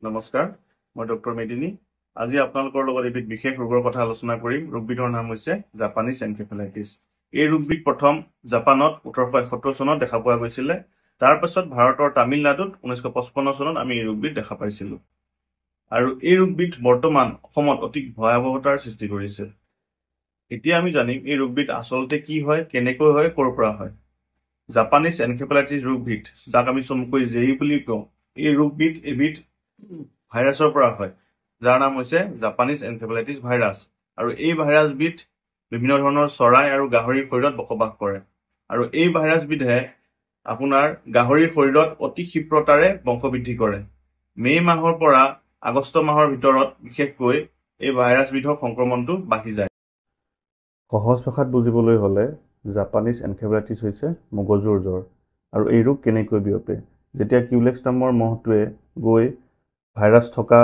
নমস্কাৰ, মই ডক্টৰ মেদিনী। আজি আপোনালোকৰ লগত এবিধ বিশেষ ৰোগৰ কথা আলোচনা কৰিম। ৰোগবিধৰ নাম হৈছে জাপানীজ এনকেফেলাইটিছ। এই ৰোগবিধ প্ৰথম জাপানত 1871 চনত দেখা পোৱা গৈছিলে। তাৰ পাছত ভাৰতৰ তামিলনাডুত 1955 চনত আমি এই ৰোগবিধ দেখা পাইছিলো। আৰু এই ৰোগবিধ বৰ্তমান অসমত অতি ভয়াৱহতাৰ সৃষ্টি কৰিছে। এতিয়া আমি জানিম এই ৰোগবিধ আচলতে কি হয়, কেনেকৈ হয়, ক'ৰ পৰা হয়। জাপানীজ এনকেফেলাইটিছ ৰোগবিধ, যাক আমি চমুকৈ জেই বুলি কওঁ, এই ৰোগবিধ এবিধ ভাইৰাছৰ পৰা হয়, যাৰ নাম হৈছে জাপানীজ এনকেফেলাইটিছ ভাইৰাছ। আৰু এই ভাইৰাছবিধ বিভিন্ন ধৰণৰ চৰাই আৰু গাহৰিৰ শৰীৰত বসবাস কৰে। আৰু এই ভাইৰাছবিধে আপোনাৰ গাহৰিৰ শৰীৰত অতি ক্ষিপ্ৰতাৰে বংশবৃদ্ধি কৰে। মে' মাহৰ পৰা আগষ্ট মাহৰ ভিতৰত বিশেষকৈ এই ভাইৰাছবিধৰ সংক্ৰমণটো বাঢ়ি যায়। সহজ ভাষাত বুজিবলৈ হ'লে জাপানীজ এনকেফেলাইটিছ হৈছে মগজুৰ জ্বৰ। আৰু এই ৰোগ কেনেকৈ বিয়পে? যেতিয়া কিউলেক্স নামৰ মহটোৱে গৈ ভাইৰাছ থকা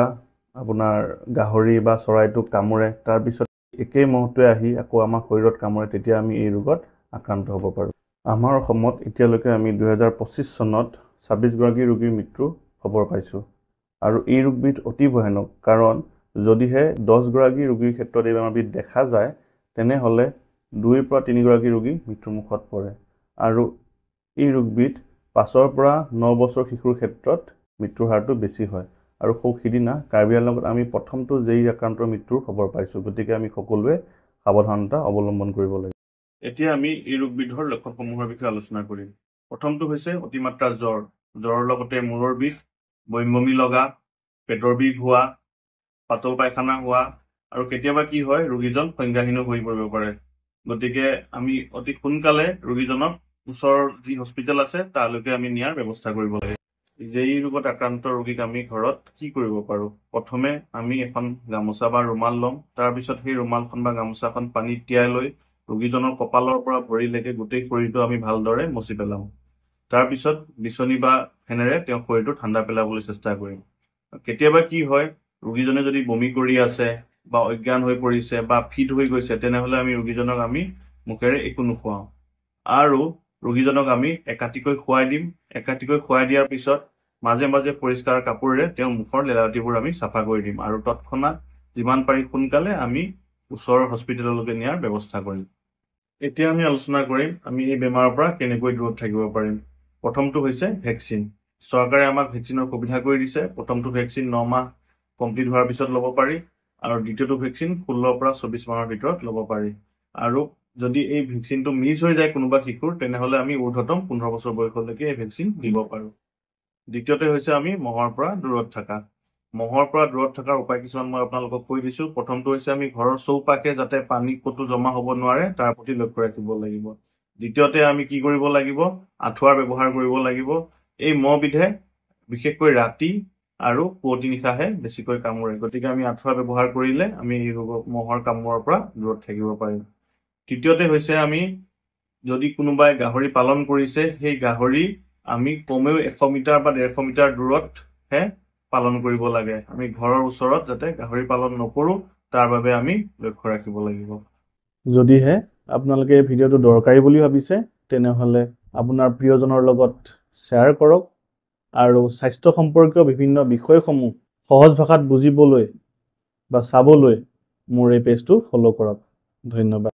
আপোনাৰ গাহৰি বা চৰাইটোক কামোৰে, তাৰপিছত একেই মহটোৱে আহি আকৌ আমাৰ শৰীৰত কামোৰে, তেতিয়া আমি এই ৰোগত আক্ৰান্ত হ'ব পাৰোঁ। আমাৰ অসমত এতিয়ালৈকে আমি 2025 চনত 26 গৰাকী ৰোগীৰ মৃত্যু খবৰ পাইছোঁ। আৰু এই ৰোগবিধ অতি ভয়ানক, কাৰণ যদিহে 10 গৰাকী ৰোগীৰ ক্ষেত্ৰত এই বেমাৰবিধ দেখা যায়, তেনেহ'লে 2 পৰা 3 গৰাকী ৰোগী মৃত্যুমুখত পৰে। আৰু এই ৰোগবিধ 5 পৰা 9 বছৰ শিশুৰ ক্ষেত্ৰত মৃত্যুৰ হাৰটো বেছি হয়। আৰু সিদিনা কাৰ্বি আংলঙত আমি প্ৰথমটো জেই আক্ৰান্তৰ মৃত্যুৰ খবৰ পাইছোঁ। গতিকে আমি সকলোৱে সাৱধানতা অৱলম্বন কৰিব লাগিব। এতিয়া আমি এই ৰোগবিধৰ লক্ষণসমূহৰ বিষয়ে আলোচনা কৰিম। প্ৰথমটো হৈছে অতিমাত্ৰা জ্বৰ। জ্বৰৰ লগতে মূৰৰ বিষ, বমি লগা, পেটৰ বিষ হোৱা, পাতল পায়খানা হোৱা, আৰু কেতিয়াবা কি হয়, ৰোগীজন সংজ্ঞাহীনো হৈ পৰিব পাৰে। গতিকে আমি অতি সোনকালে ৰোগীজনক ওচৰৰ যি হস্পিটেল আছে তালৈকে আমি নিয়াৰ ব্যৱস্থা কৰিব লাগে। জেই ৰোগত আক্ৰান্ত ৰোগীক আমি ঘৰত কি কৰিব পাৰোঁ? প্ৰথমে আমি এখন গামোচা বা ৰুমাল ল'ম। তাৰপিছত সেই ৰুমালখন বা গামোচাখন পানীত তিয়াই লৈ ৰোগীজনৰ কপালৰ পৰা ভৰিলৈকে গোটেই শৰীৰটো আমি ভালদৰে মচি পেলাওঁ। তাৰপিছত বিচনী বা ফেনেৰে তেওঁ শৰীৰটো ঠাণ্ডা পেলাবলৈ চেষ্টা কৰিম। কেতিয়াবা কি হয়, ৰোগীজনে যদি বমি কৰি আছে বা অজ্ঞান হৈ পৰিছে বা ফিট হৈ গৈছে, তেনেহ'লে আমি ৰোগীজনক আমি মুখেৰে একো নোখোৱাওঁ। আৰু ৰোগীজনক আমি একাটিকৈ খুৱাই দিম। একাটিকৈ খুৱাই দিয়াৰ পিছত মাজে মাজে পৰিষ্কাৰ কাপোৰেৰে তেওঁৰ মুখৰ লেলাৱটিবোৰ আমি চাফা কৰি দিম। আৰু তৎক্ষণাত যিমান পাৰি সোনকালে আমি ওচৰৰ হস্পিটেললৈকে নিয়াৰ ব্যৱস্থা কৰিম। এতিয়া আমি আলোচনা কৰিম আমি এই বেমাৰৰ পৰা কেনেকৈ দূৰত থাকিব পাৰিম। প্ৰথমটো হৈছে ভেকচিন। চৰকাৰে আমাক ভেকচিনৰ সুবিধা কৰি দিছে। প্ৰথমটো ভেকচিন 9 মাহ কমপ্লিট হোৱাৰ পিছত ল'ব পাৰি, আৰু দ্বিতীয়টো ভেকচিন 16 পৰা 24 মাহৰ ভিতৰত ল'ব পাৰি। আৰু যদি এই ভেকচিনটো মিছ হৈ যায় কোনোবা শিশুৰ, তেনেহ'লে আমি ঊৰ্ধ্বতম 15 বছৰ বয়সলৈকে এই ভেকচিন দিব পাৰোঁ। দ্বিতীয়তে হৈছে আমি মহৰ পৰা দূৰত থকা। মহৰ পৰা দূৰত থকাৰ উপায় কিছুমান মই আপোনালোকক কৈ দিছোঁ। প্ৰথমটো হৈছে আমি ঘৰৰ চৌপাশে যাতে পানী ক'তো জমা হ'ব নোৱাৰে তাৰ প্ৰতি লক্ষ্য ৰাখিব লাগিব। দ্বিতীয়তে আমি কি কৰিব লাগিব? আঁঠুৱাৰ ব্যৱহাৰ কৰিব লাগিব। এই মহবিধে বিশেষকৈ ৰাতি আৰু পুৱতি নিশাহে বেছিকৈ কামোৰে। গতিকে আমি আঁঠুৱা ব্যৱহাৰ কৰিলে আমি এই মহৰ কামোৰৰ পৰা দূৰত থাকিব পাৰিম। তৃতীয়তে হৈছে আমি যদি কোনোবাই গাহৰি পালন কৰিছে, সেই গাহৰি আমি কমেও 100 মিটাৰ বা 150 মিটাৰ দূৰতহে পালন কৰিব লাগে। আমি ঘৰৰ ওচৰত যাতে গাহৰি পালন নকৰোঁ, তাৰ বাবে আমি লক্ষ্য ৰাখিব লাগিব। যদিহে আপোনালোকে এই ভিডিঅ'টো দৰকাৰী বুলি ভাবিছে, তেনেহ'লে আপোনাৰ প্ৰিয়জনৰ লগত শ্বেয়াৰ কৰক। আৰু স্বাস্থ্য সম্পৰ্কীয় বিভিন্ন বিষয়সমূহ সহজ ভাষাত বুজিবলৈ বা চাবলৈ মোৰ এই পেজটো ফ'ল' কৰক। ধন্যবাদ।